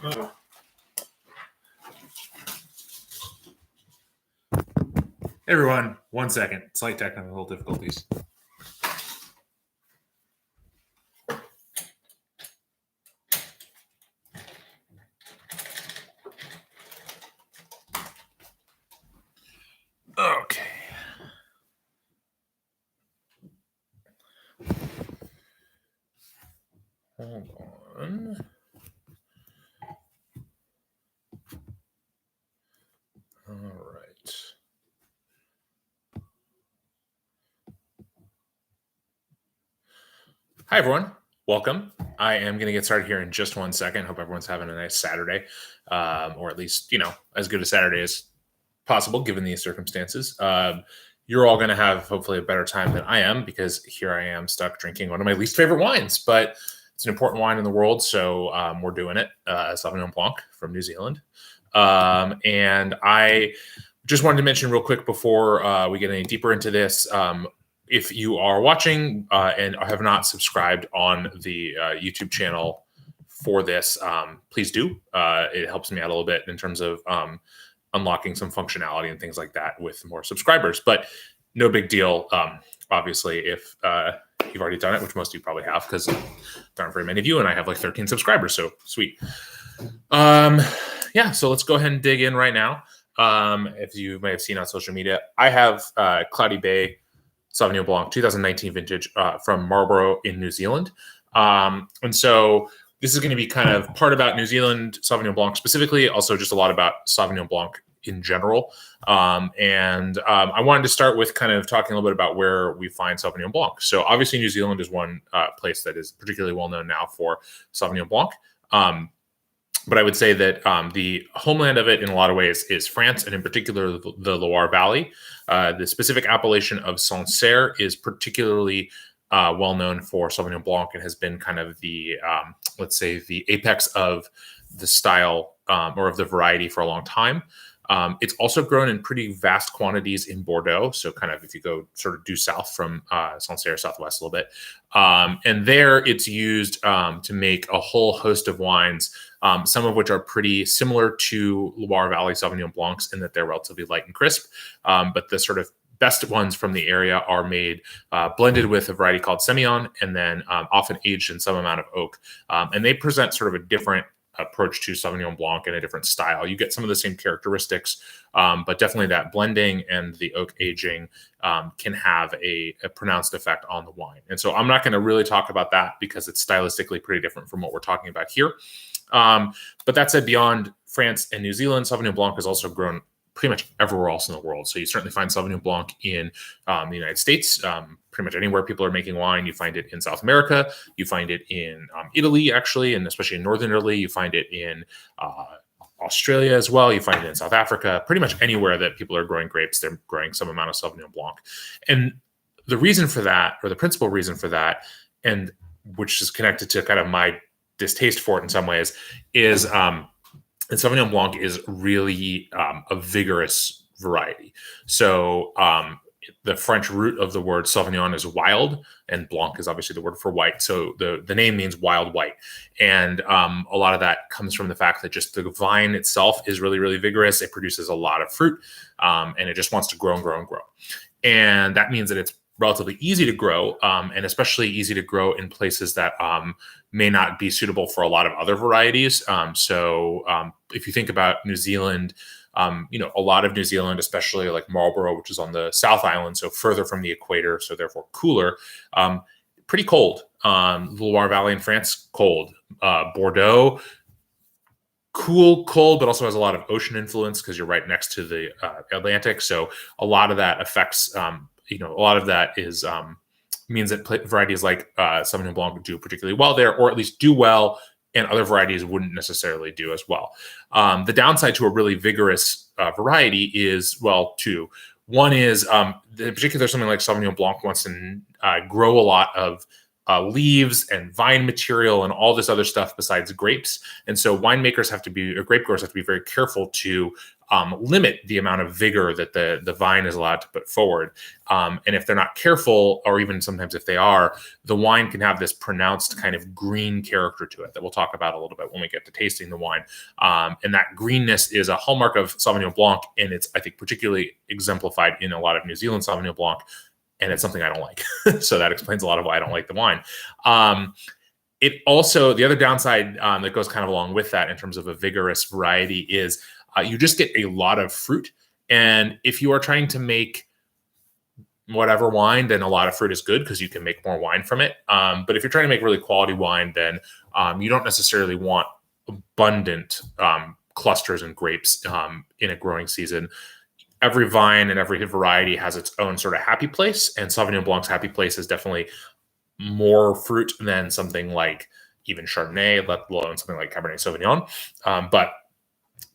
Hey everyone, 1 second. Slight technical difficulties. Okay. Hold on. All right. Hi, everyone. Welcome. I am going to get started here in just 1 second. Hope everyone's having a nice Saturday, or at least, as good a Saturday as possible given these circumstances. You're all going to have hopefully a better time than I am because here I am stuck drinking one of my least favorite wines, but it's an important wine in the world, so we're doing it. Sauvignon Blanc from New Zealand. And I just wanted to mention real quick before we get any deeper into this, if you are watching and have not subscribed on the YouTube channel for this, please do. It helps me out a little bit in terms of unlocking some functionality and things like that with more subscribers, but no big deal. Obviously, if you've already done it, which most of you probably have, because there aren't very many of you, and I have like 13 subscribers, so sweet. Yeah, so let's go ahead and dig in right now. If you may have seen on social media, I have Cloudy Bay Sauvignon Blanc 2019 vintage from Marlborough in New Zealand. And so this is going to be kind of part about New Zealand Sauvignon Blanc specifically, also just a lot about Sauvignon Blanc in general. And I wanted to start with kind of talking a little bit about where we find Sauvignon Blanc. So obviously New Zealand is one place that is particularly well known now for Sauvignon Blanc. But I would say that the homeland of it in a lot of ways is France, and in particular the Loire Valley. The specific appellation of Sancerre is particularly well known for Sauvignon Blanc and has been kind of the, let's say, the apex of the style or of the variety for a long time. It's also grown in pretty vast quantities in Bordeaux. So kind of if you go sort of due south from Sancerre, southwest a little bit. And there it's used to make a whole host of wines, some of which are pretty similar to Loire Valley Sauvignon Blancs in that they're relatively light and crisp. But the sort of best ones from the area are made blended with a variety called Semillon and then often aged in some amount of oak. And they present sort of a different approach to Sauvignon Blanc in a different style. You get some of the same characteristics, but definitely that blending and the oak aging can have a pronounced effect on the wine. And so I'm not going to really talk about that because it's stylistically pretty different from what we're talking about here. But that said, beyond France and New Zealand, Sauvignon Blanc has also grown pretty much everywhere else in the world. So you certainly find Sauvignon Blanc in the United States, pretty much anywhere people are making wine. You find it in South America. You find it in Italy, actually, and especially in Northern Italy. You find it in Australia as well. You find it in South Africa. Pretty much anywhere that people are growing grapes, they're growing some amount of Sauvignon Blanc. And the reason for that, or the principal reason for that, and which is connected to kind of my distaste for it in some ways, is and Sauvignon Blanc is really a vigorous variety. So the French root of the word Sauvignon is wild, and Blanc is obviously the word for white. So the name means wild white. And a lot of that comes from the fact that just the vine itself is really, really vigorous. It produces a lot of fruit, and it just wants to grow and grow and grow. And that means that it's relatively easy to grow, and especially easy to grow in places that may not be suitable for a lot of other varieties. So if you think about New Zealand, a lot of New Zealand, especially like Marlborough, which is on the South Island, so further from the equator, so therefore cooler, pretty cold. Loire Valley in France, cold. Bordeaux, cold, but also has a lot of ocean influence because you're right next to the Atlantic. So a lot of that affects, a lot of that is means that varieties like Sauvignon Blanc do particularly well there, or at least do well, and other varieties wouldn't necessarily do as well. The downside to a really vigorous variety is, well, two. One is, in particular, something like Sauvignon Blanc wants to grow a lot of leaves and vine material and all this other stuff besides grapes. And so winemakers have to be, or grape growers have to be very careful to limit the amount of vigor that the vine is allowed to put forward. And if they're not careful, or even sometimes if they are, the wine can have this pronounced kind of green character to it that we'll talk about a little bit when we get to tasting the wine. And that greenness is a hallmark of Sauvignon Blanc, and it's, I think, particularly exemplified in a lot of New Zealand Sauvignon Blanc, and it's something I don't like. So that explains a lot of why I don't like the wine. It also, the other downside that goes kind of along with that in terms of a vigorous variety is you just get a lot of fruit. And if you are trying to make whatever wine, then a lot of fruit is good because you can make more wine from it. But if you're trying to make really quality wine, then you don't necessarily want abundant clusters and grapes in a growing season. Every vine and every variety has its own sort of happy place. And Sauvignon Blanc's happy place is definitely more fruit than something like even Chardonnay, let alone something like Cabernet Sauvignon. But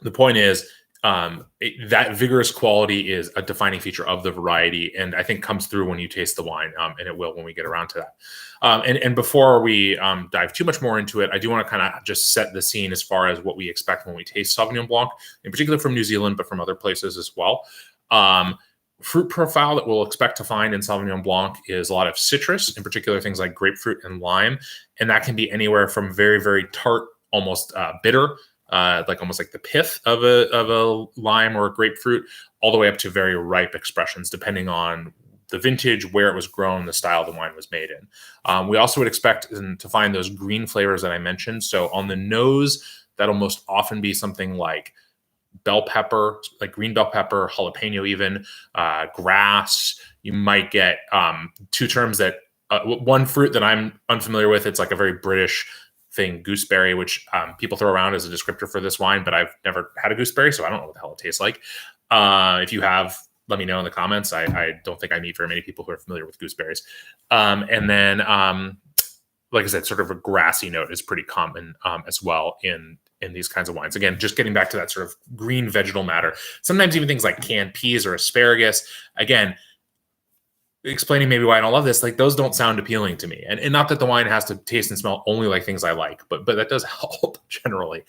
the point is that vigorous quality is a defining feature of the variety, and I think comes through when you taste the wine, and it will when we get around to that. And before we dive too much more into it, I do want to kind of just set the scene as far as what we expect when we taste Sauvignon Blanc, in particular from New Zealand, but from other places as well. Fruit profile that we'll expect to find in Sauvignon Blanc is a lot of citrus, in particular things like grapefruit and lime, and that can be anywhere from very, very tart, almost bitter, almost like the pith of a lime or a grapefruit, all the way up to very ripe expressions, depending on the vintage, where it was grown, the style the wine was made in. We also would expect to find those green flavors that I mentioned. So on the nose, that'll most often be something like bell pepper, like green bell pepper, jalapeno even, grass. You might get two terms that, one fruit that I'm unfamiliar with, it's like a very British thing, gooseberry, which people throw around as a descriptor for this wine, but I've never had a gooseberry, so I don't know what the hell it tastes like. If you have, let me know in the comments. I don't think I meet very many people who are familiar with gooseberries. And then, like I said, sort of a grassy note is pretty common as well in these kinds of wines. Again, just getting back to that sort of green vegetal matter. Sometimes even things like canned peas or asparagus. Again, explaining maybe why I don't love this, like those don't sound appealing to me. And not that the wine has to taste and smell only like things I like, but that does help generally.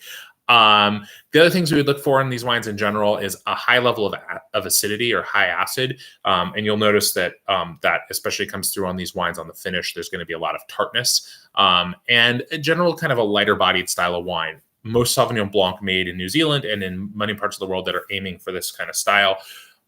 The other things we would look for in these wines in general is a high level of acidity or high acid. And you'll notice that that especially comes through on these wines on the finish. There's going to be a lot of tartness and a general kind of a lighter bodied style of wine. Most Sauvignon Blanc made in New Zealand and in many parts of the world that are aiming for this kind of style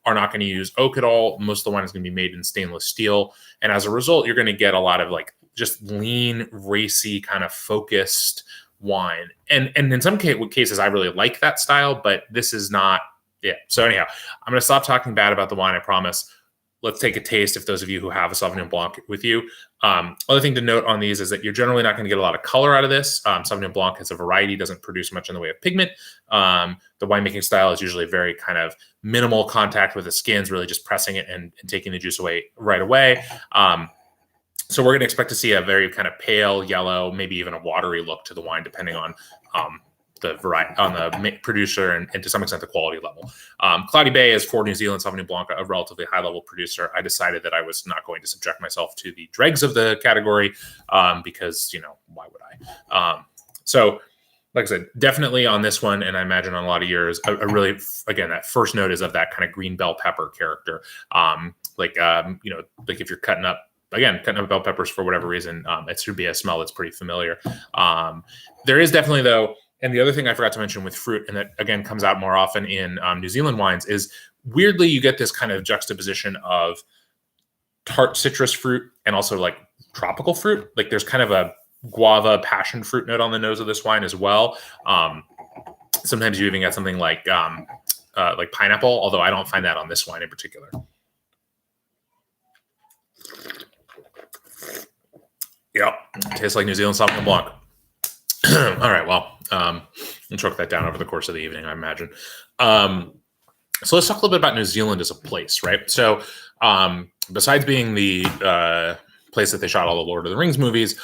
are not going to use oak at all. Most of the wine is going to be made in stainless steel. And as a result, you're going to get a lot of like just lean, racy, kind of focused wine. And in some cases, I really like that style, but this is not it. So anyhow, I'm going to stop talking bad about the wine, I promise. Let's take a taste if those of you who have a Sauvignon Blanc with you. Other thing to note on these is that you're generally not going to get a lot of color out of this. Sauvignon Blanc has a variety, doesn't produce much in the way of pigment. The winemaking style is usually very kind of minimal contact with the skins, really just pressing it and taking the juice away right away. So we're going to expect to see a very kind of pale yellow, maybe even a watery look to the wine, depending on the variety, on the producer, and to some extent the quality level. Cloudy Bay is for New Zealand Sauvignon Blanc, a relatively high level producer. I decided that I was not going to subject myself to the dregs of the category because, why would I? So like I said, definitely on this one, and I imagine on a lot of yours, I really, again, that first note is of that kind of green bell pepper character. Like if you're cutting up bell peppers for whatever reason, it should be a smell that's pretty familiar. There is definitely, though, and the other thing I forgot to mention with fruit, and that, again, comes out more often in New Zealand wines, is weirdly you get this kind of juxtaposition of tart citrus fruit and also like tropical fruit. Like there's kind of a guava passion fruit note on the nose of this wine as well. Sometimes you even get something like pineapple, although I don't find that on this wine in particular. Yep, tastes like New Zealand Sauvignon Blanc. All right, well, we'll choke that down over the course of the evening, I imagine. So let's talk a little bit about New Zealand as a place, right? So besides being the place that they shot all the Lord of the Rings movies,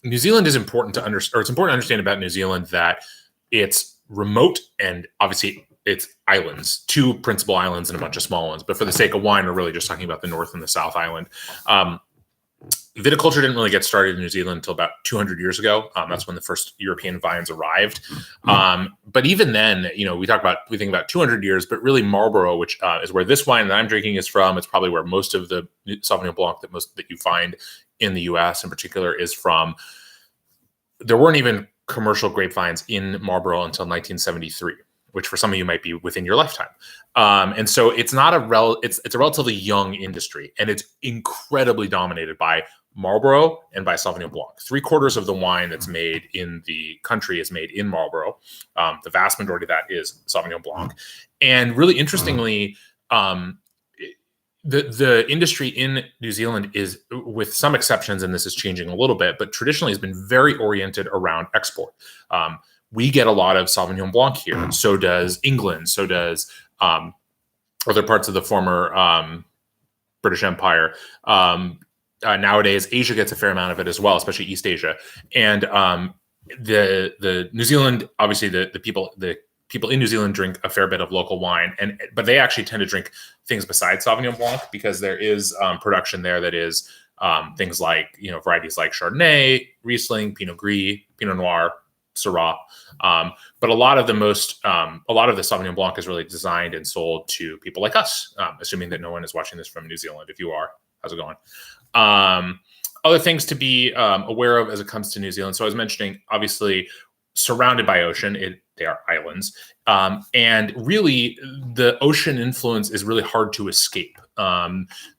New Zealand is important to understand, or it's important to understand about New Zealand that it's remote and obviously it's islands, 2 principal islands and a bunch of small ones. But for the sake of wine, we're really just talking about the North and the South Island. Viticulture didn't really get started in New Zealand until about 200 years ago. That's when the first European vines arrived. But even then, we think about 200 years, but really Marlborough, which is where this wine that I'm drinking is from. It's probably where most of the Sauvignon Blanc that you find in the U.S. in particular is from. There weren't even commercial grapevines in Marlborough until 1973, which for some of you might be within your lifetime. And so it's not it's a relatively young industry, and it's incredibly dominated by Marlborough and by Sauvignon Blanc. 3/4 of the wine that's made in the country is made in Marlborough. The vast majority of that is Sauvignon Blanc. And really interestingly, the industry in New Zealand is, with some exceptions, and this is changing a little bit, but traditionally has been very oriented around export. We get a lot of Sauvignon Blanc here. So does England. So does other parts of the former British Empire. Nowadays, Asia gets a fair amount of it as well, especially East Asia. And the New Zealand, obviously, the people in New Zealand drink a fair bit of local wine, but they actually tend to drink things besides Sauvignon Blanc, because there is production there that is things like varieties like Chardonnay, Riesling, Pinot Gris, Pinot Noir, Syrah. But a lot of the Sauvignon Blanc is really designed and sold to people like us, assuming that no one is watching this from New Zealand. If you are, how's it going? Other things to be aware of as it comes to New Zealand. So I was mentioning, obviously, surrounded by ocean, they are islands. And really, the ocean influence is really hard to escape.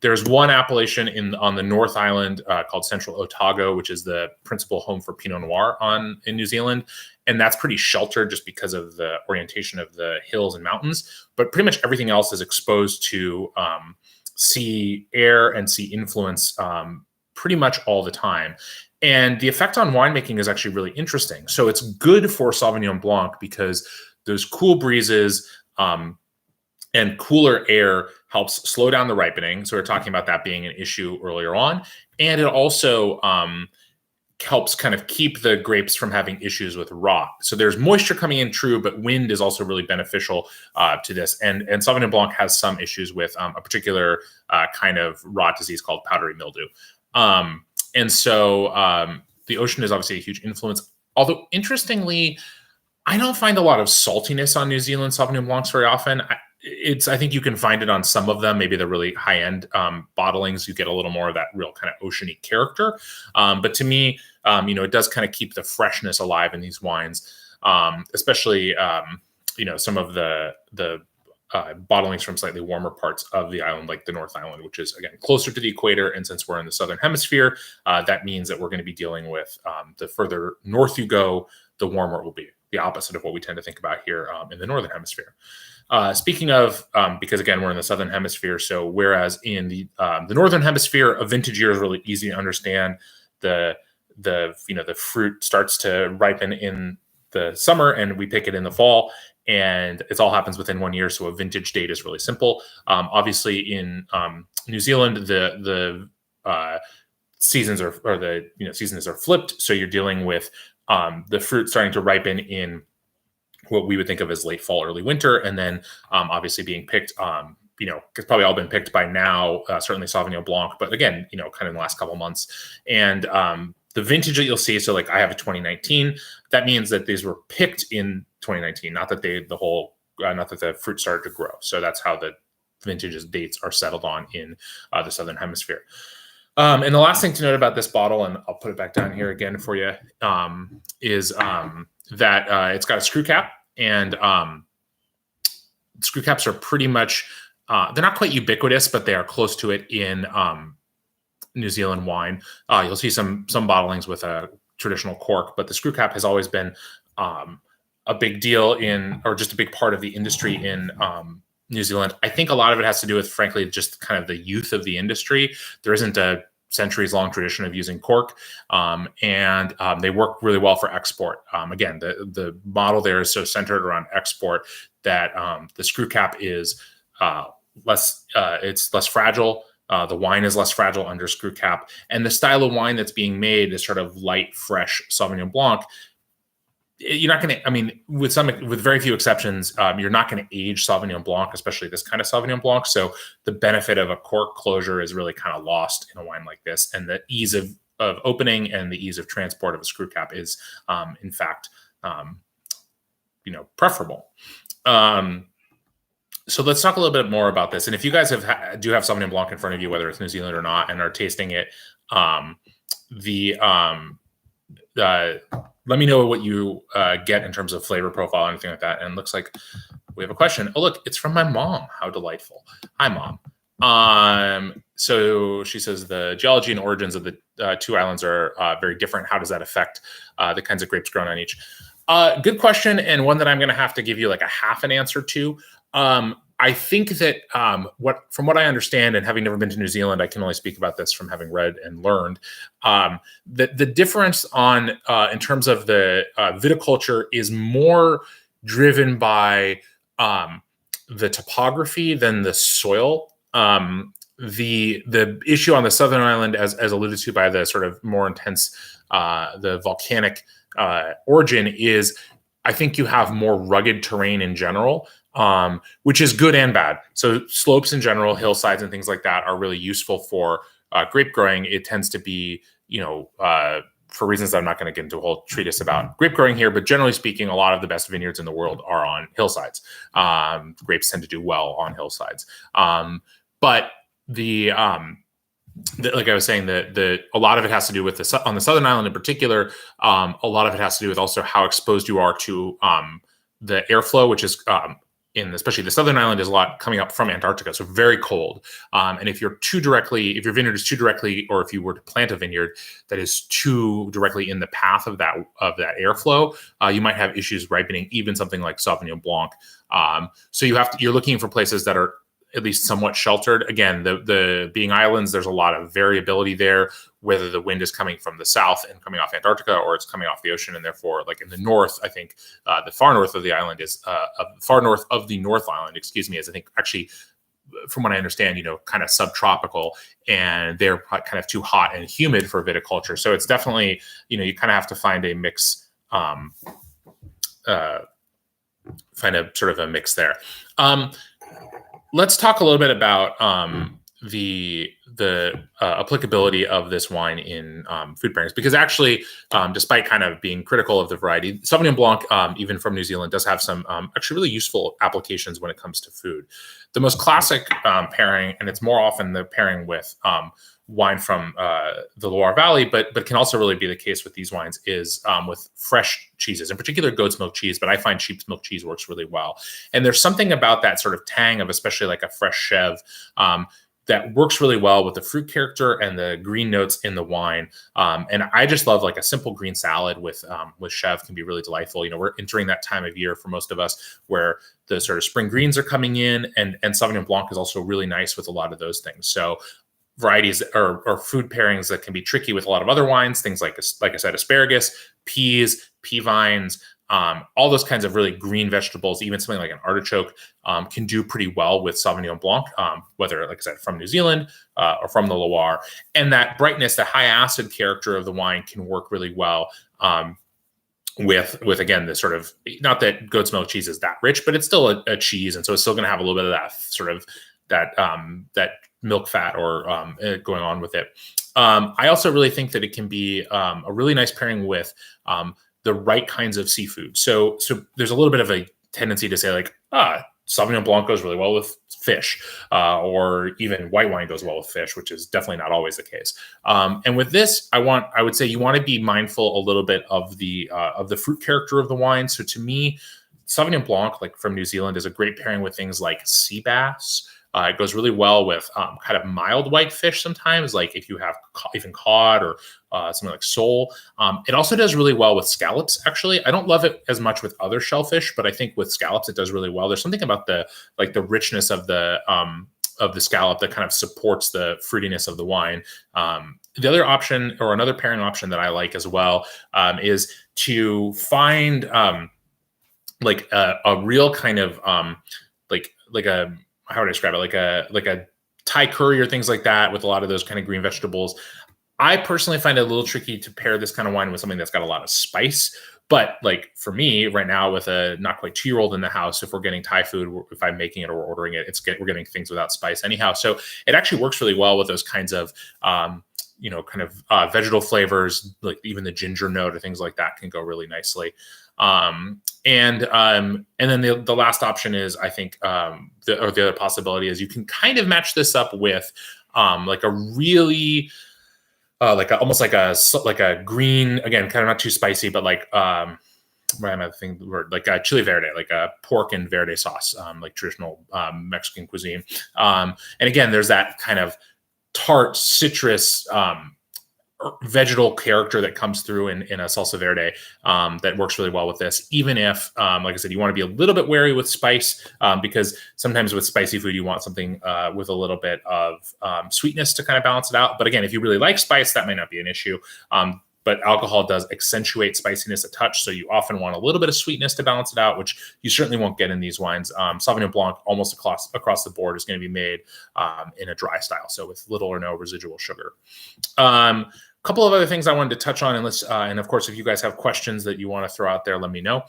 There's one appellation on the North Island called Central Otago, which is the principal home for Pinot Noir in New Zealand. And that's pretty sheltered just because of the orientation of the hills and mountains. But pretty much everything else is exposed to sea air and sea influence pretty much all the time. And the effect on winemaking is actually really interesting. So it's good for Sauvignon Blanc because those cool breezes and cooler air helps slow down the ripening. So we're talking about that being an issue earlier on. And it also helps kind of keep the grapes from having issues with rot. So there's moisture coming in, true, but wind is also really beneficial to this. And Sauvignon Blanc has some issues with a particular kind of rot disease called powdery mildew. And so the ocean is obviously a huge influence. Although, interestingly, I don't find a lot of saltiness on New Zealand Sauvignon Blancs very often. I think you can find it on some of them. Maybe the really high-end bottlings, you get a little more of that real kind of oceany character. But to me, it does kind of keep the freshness alive in these wines, especially, some of the bottlings from slightly warmer parts of the island, like the North Island, which is, again, closer to the equator. And since we're in the Southern Hemisphere, that means that we're going to be dealing with the further north you go, the warmer it will be. The opposite of what we tend to think about here in the Northern Hemisphere. Speaking of, because again, we're in the Southern Hemisphere, so whereas in the Northern Hemisphere, a vintage year is really easy to understand. The fruit starts to ripen in the summer, and we pick it in the fall, and it all happens within 1 year. So a vintage date is really simple. Obviously, in New Zealand, the seasons are flipped. So you're dealing with the fruit starting to ripen in what we would think of as late fall, early winter, and then obviously being picked. It's probably all been picked by now. Certainly Sauvignon Blanc, but again, kind of in the last couple of months, and the vintage that you'll see. So, like, I have a 2019. That means that these were picked in 2019, not that not that the fruit started to grow. So that's how the vintage's dates are settled on in the Southern Hemisphere. And the last thing to note about this bottle, and I'll put it back down here again for you, is that it's got a screw cap, and screw caps are pretty much, they're not quite ubiquitous, but they are close to it in New Zealand wine. You'll see some bottlings with a traditional cork, but the screw cap has always been a big deal or just a big part of the industry in New Zealand. I think a lot of it has to do with, frankly, just kind of the youth of the industry. There isn't a centuries-long tradition of using cork, and they work really well for export. Again, the model there is so centered around export that the screw cap is less fragile. The wine is less fragile under screw cap, and the style of wine that's being made is sort of light, fresh Sauvignon Blanc. you're not going to, I mean, with very few exceptions, you're not going to age Sauvignon Blanc, especially this kind of Sauvignon Blanc. So the benefit of a cork closure is really kind of lost in a wine like this. And the ease of opening and the ease of transport of a screw cap is, in fact, preferable. So let's talk a little bit more about this. And if you guys do have Sauvignon Blanc in front of you, whether it's New Zealand or not, and are tasting it, let me know what you get in terms of flavor profile or anything like that. And it looks like we have a question. Oh, look, it's from my mom. How delightful. Hi, Mom. So she says the geology and origins of the two islands are very different. How does that affect the kinds of grapes grown on each? Good question, and one that I'm going to have to give you like a half an answer to. I think that from what I understand, and having never been to New Zealand, I can only speak about this from having read and learned. The difference in terms of the viticulture is more driven by the topography than the soil. The issue on the southern island, as alluded to by the sort of more intense the volcanic origin, is I think you have more rugged terrain in general. Which is good and bad. So slopes in general, hillsides and things like that are really useful for grape growing. It tends to be, for reasons that I'm not going to get into a whole treatise about grape growing here, but generally speaking, a lot of the best vineyards in the world are on hillsides. Grapes tend to do well on hillsides. But like I was saying, a lot of it has to do with on the southern island in particular. A lot of it has to do with also how exposed you are to the airflow, which is especially the southern island, is a lot coming up from Antarctica, so very cold. And if your vineyard is too directly, or if you were to plant a vineyard that is too directly in the path of that airflow, you might have issues ripening even something like Sauvignon Blanc. So you're looking for places that are at least somewhat sheltered. Again, the being islands, there's a lot of variability there, whether the wind is coming from the south and coming off Antarctica, or it's coming off the ocean. And therefore, like in the north, I think the far north of the island is far north of the North Island, is I think actually, from what I understand, kind of subtropical, and they're kind of too hot and humid for viticulture. So it's definitely, you kind of have to find a mix, find a sort of a mix there. Let's talk a little bit about the applicability of this wine in food pairings, because actually, despite kind of being critical of the variety, Sauvignon Blanc, even from New Zealand, does have some actually really useful applications when it comes to food. The most classic pairing, and it's more often the pairing with wine from the Loire Valley, but can also really be the case with these wines, is with fresh cheeses, in particular goat's milk cheese, but I find sheep's milk cheese works really well. And there's something about that sort of tang of especially like a fresh chev that works really well with the fruit character and the green notes in the wine. And I just love like a simple green salad with chev can be really delightful. We're entering that time of year for most of us where the sort of spring greens are coming in, and Sauvignon Blanc is also really nice with a lot of those things. So varieties or food pairings that can be tricky with a lot of other wines, things like I said, asparagus, peas, pea vines, all those kinds of really green vegetables, even something like an artichoke, can do pretty well with Sauvignon Blanc, whether, like I said, from New Zealand or from the Loire. And that brightness, the high acid character of the wine can work really well with again, the sort of, not that goat's milk cheese is that rich, but it's still a cheese. And so it's still going to have a little bit of that sort of that milk fat or going on with it. I also really think that it can be a really nice pairing with the right kinds of seafood. So there's a little bit of a tendency to say like, Sauvignon Blanc goes really well with fish, or even white wine goes well with fish, which is definitely not always the case. And with this, I would say you want to be mindful a little bit of the fruit character of the wine. So to me, Sauvignon Blanc, like from New Zealand, is a great pairing with things like sea bass. It goes really well with kind of mild white fish sometimes, like if you have even cod or something like sole. It also does really well with scallops, actually. I don't love it as much with other shellfish, but I think with scallops it does really well. There's something about the richness of the scallop that kind of supports the fruitiness of the wine. The other option, or another pairing option that I like as well, is to find like a real kind of like a, how would I describe it? Like a Thai curry or things like that, with a lot of those kind of green vegetables. I personally find it a little tricky to pair this kind of wine with something that's got a lot of spice, But like for me right now, with a not quite 2-year-old in the house, if we're getting Thai food, if I'm making it or we're ordering it, we're getting things without spice anyhow. So it actually works really well with those kinds of kind of vegetal flavors, like even the ginger note or things like that can go really nicely. And then the last option is, I think, the other possibility is you can kind of match this up with like a really almost like a green, again, kind of not too spicy, but like what am I thinking the word, like a chili verde, like a pork and verde sauce, like traditional Mexican cuisine. And again, there's that kind of tart citrus vegetal character that comes through in a salsa verde that works really well with this, even if like I said, you want to be a little bit wary with spice, because sometimes with spicy food you want something with a little bit of sweetness to kind of balance it out. But again, if you really like spice, that might not be an issue. But alcohol does accentuate spiciness a touch, so you often want a little bit of sweetness to balance it out, which you certainly won't get in these wines. Sauvignon Blanc, almost across the board, is going to be made in a dry style, so with little or no residual sugar. Couple of other things I wanted to touch on, and of course, if you guys have questions that you want to throw out there, let me know.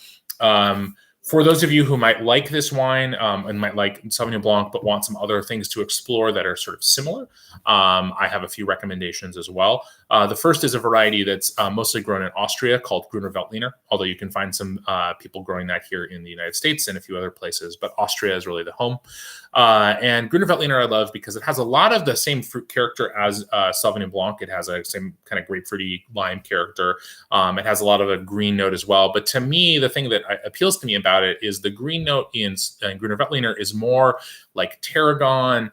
For those of you who might like this wine and might like Sauvignon Blanc, but want some other things to explore that are sort of similar, I have a few recommendations as well. The first is a variety that's mostly grown in Austria called Gruner Veltliner, although you can find some people growing that here in the United States and a few other places, but Austria is really the home. And Gruner Veltliner I love because it has a lot of the same fruit character as Sauvignon Blanc. It has a same kind of grapefruity lime character. It has a lot of a green note as well. But to me, the thing that appeals to me about it is the green note in Gruner Veltliner is more like tarragon,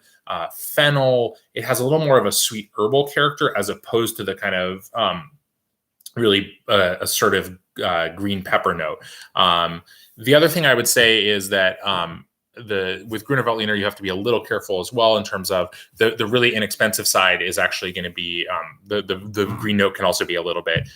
fennel. It has a little more of a sweet herbal character as opposed to the kind of really assertive green pepper note. The other thing I would say is that with Gruner Veltliner, you have to be a little careful as well in terms of the really inexpensive side is actually going to be the green note can also be a little bit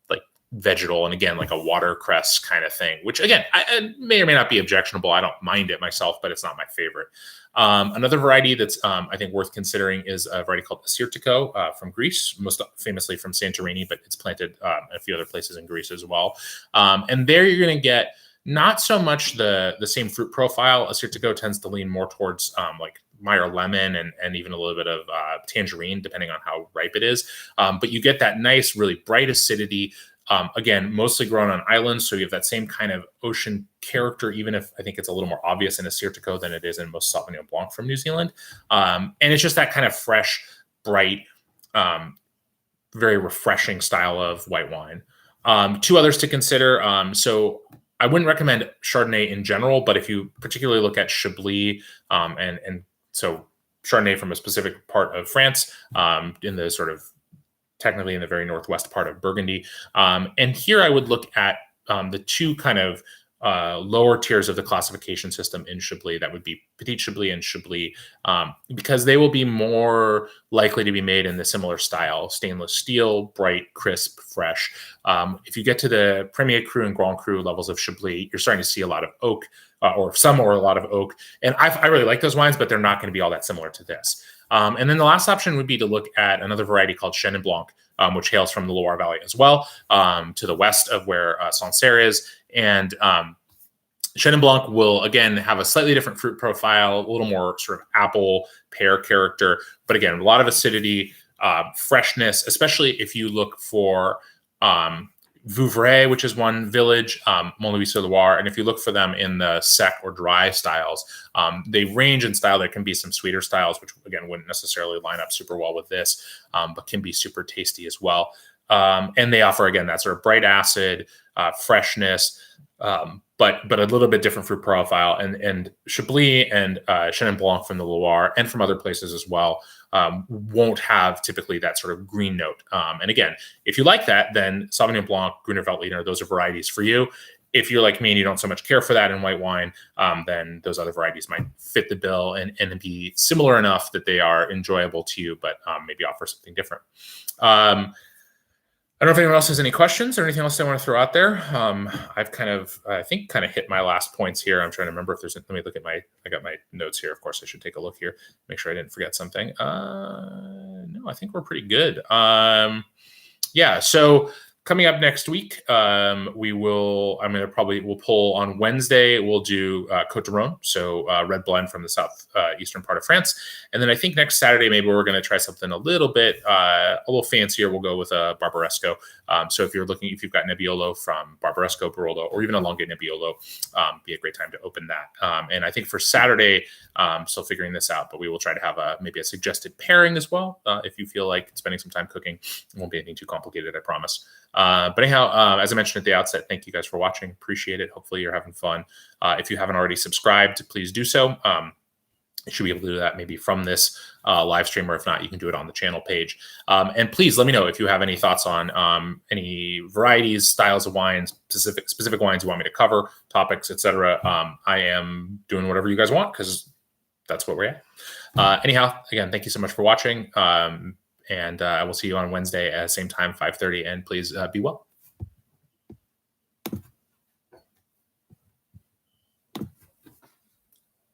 like vegetal, and again, like a watercress kind of thing, which again, I may or may not be objectionable. I don't mind it myself, but it's not my favorite. Another variety that's I think worth considering is a variety called Assyrtiko from Greece, most famously from Santorini, but it's planted a few other places in Greece as well. And there you're going to get not so much the same fruit profile. Assyrtiko tends to lean more towards like Meyer lemon and even a little bit of tangerine, depending on how ripe it is. But you get that nice, really bright acidity. Again, mostly grown on islands, so you have that same kind of ocean character, even if I think it's a little more obvious in Assyrtiko than it is in most Sauvignon Blanc from New Zealand. And it's just that kind of fresh, bright, very refreshing style of white wine. Two others to consider. So I wouldn't recommend Chardonnay in general, but if you particularly look at Chablis, and so Chardonnay from a specific part of France, in the sort of technically in the very northwest part of Burgundy. And here I would look at the two kind of lower tiers of the classification system in Chablis. That would be Petit Chablis and Chablis, because they will be more likely to be made in the similar style: stainless steel, bright, crisp, fresh. If you get to the Premier Cru and Grand Cru levels of Chablis, you're starting to see a lot of oak, or a lot of oak. And I really like those wines, but they're not going to be all that similar to this. And then the last option would be to look at another variety called Chenin Blanc, which hails from the Loire Valley as well, to the west of where Sancerre is. And Chenin Blanc will, again, have a slightly different fruit profile, a little more sort of apple, pear character. But again, a lot of acidity, freshness, especially if you look for Vouvray, which is one village, Mont-Louis-sur-Loire. And if you look for them in the sec or dry styles, they range in style. There can be some sweeter styles, which again wouldn't necessarily line up super well with this, but can be super tasty as well. And they offer, again, that sort of bright acid, freshness, but a little bit different fruit profile. And Chablis and Chenin Blanc from the Loire and from other places as well won't have typically that sort of green note. And again, if you like that, then Sauvignon Blanc, Gruner Veltliner, those are varieties for you. If you're like me and you don't so much care for that in white wine, then those other varieties might fit the bill and be similar enough that they are enjoyable to you, but maybe offer something different. I don't know if anyone else has any questions or anything else they want to throw out there. I've I think hit my last points here. I'm trying to remember if there's, let me look at I got my notes here. Of course, I should take a look here, make sure I didn't forget something. No, I think we're pretty good. Yeah. So Coming up next week, we'll pull on Wednesday. We'll do Côte d'Aron, so red blend from the south eastern part of France. And then I think next Saturday, maybe we're going to try something a little fancier. We'll go with a Barbaresco. So if you've got Nebbiolo from Barbaresco, Barolo, or even a Longue Nebbiolo, be a great time to open that. And I think for Saturday, still figuring this out, but we will try to have maybe a suggested pairing as well. If you feel like spending some time cooking, it won't be anything too complicated, I promise. But anyhow, as I mentioned at the outset, thank you guys for watching. Appreciate it. Hopefully you're having fun. If you haven't already subscribed, please do so. You should be able to do that maybe from this live stream, or if not, you can do it on the channel page. And please let me know if you have any thoughts on any varieties, styles of wines, specific wines you want me to cover, topics, etc. I am doing whatever you guys want because that's what we're at. Anyhow, again, thank you so much for watching. And I will see you on Wednesday at the same time, 5:30. And please be well.